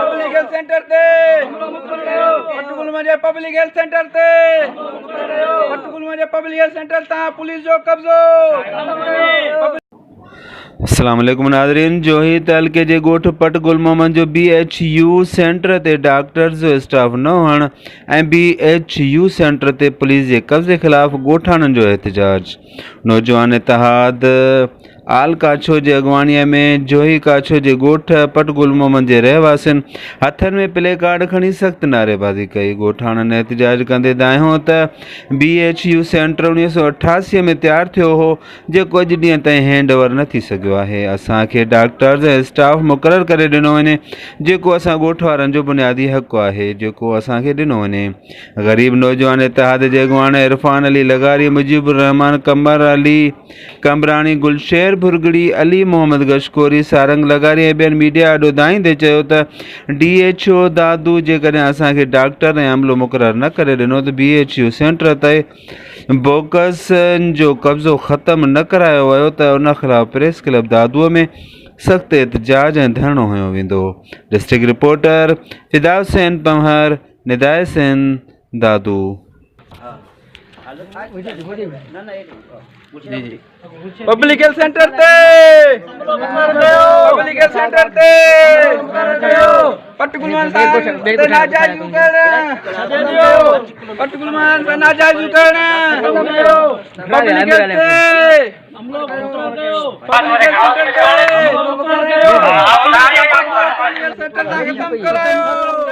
Public health centre ते पटकुल में public health centre ते पटकुल में पब्लिक हेल्थ सेंटर ता पुलिस जो कब्जो। अस्सलाम वालेकुम नाज़रीन, जोही तालुके जे ॻोठ पटकुल मोमन जो BHU सेंटर ते डॉक्टर्स जो स्टाफ न हुअण ऐं BHU सेंटर ते पुलिस जे कब्ज़े ख़िलाफ़ ॻोठाणनि जो एहतजाज। नौजवान इतिहाद आल काछो जे अॻवानीअ में जोही काछो जे ॻोठ पटकुल मोमन जे रहवासियुनि हथनि में प्ले कार्ड खणी सख़्त नारेबाज़ी कई। ॻोठाणनि एहतजाज कंदे दाहियो त BHU सेंटर 1988 में तैयार थियो हो, जेको अॼु ॾींहं ताईं हैंड ओवर न थी सघियो आहे। असांखे डॉक्टर्स ऐं स्टाफ मुक़ररु करे ॾिनो वञे, जेको असां ॻोठ वारनि जो बुनियादी हक़ आहे, जेको असांखे ॾिनो वञे। ग़रीब नौजवान इतिहाद जे अॻवान इरफान अली लगारी, मुजीबुर रहमान, कमर अली कमरानी, गुलशेर भुरगड़ी, अली मोहम्मद गशकोरी, सारंग लगारी ऐं ॿियनि मीडिया ॾाढो दाईंदे चयो त DHO दादू जेकॾहिं असांखे डॉक्टर ऐं अमलो मुक़ररु न करे ॾिनो त BHU सेंटर ते बोकसनि जो कब्ज़ो ख़त्म न करायो वियो त उन ख़िलाफ़ प्रेस क्लब दादूअ में सख़्त एहतजाज ऐं धरणो हयो वेंदो। डिस्ट्रिक्ट रिपोर्टर फिदा हुसैन पंहर, निदाय हुसैन दादू। पब्लिक हेल्थ सेंटर ते पब्लिक हेल्थ सेंटर ते पटकुलमान से नाजायज उकरण पटकुलमान से नाजायज उकरण पब्लिक हेल्थ से पब्लिक हेल्थ सेंटर ते खत्म करायो।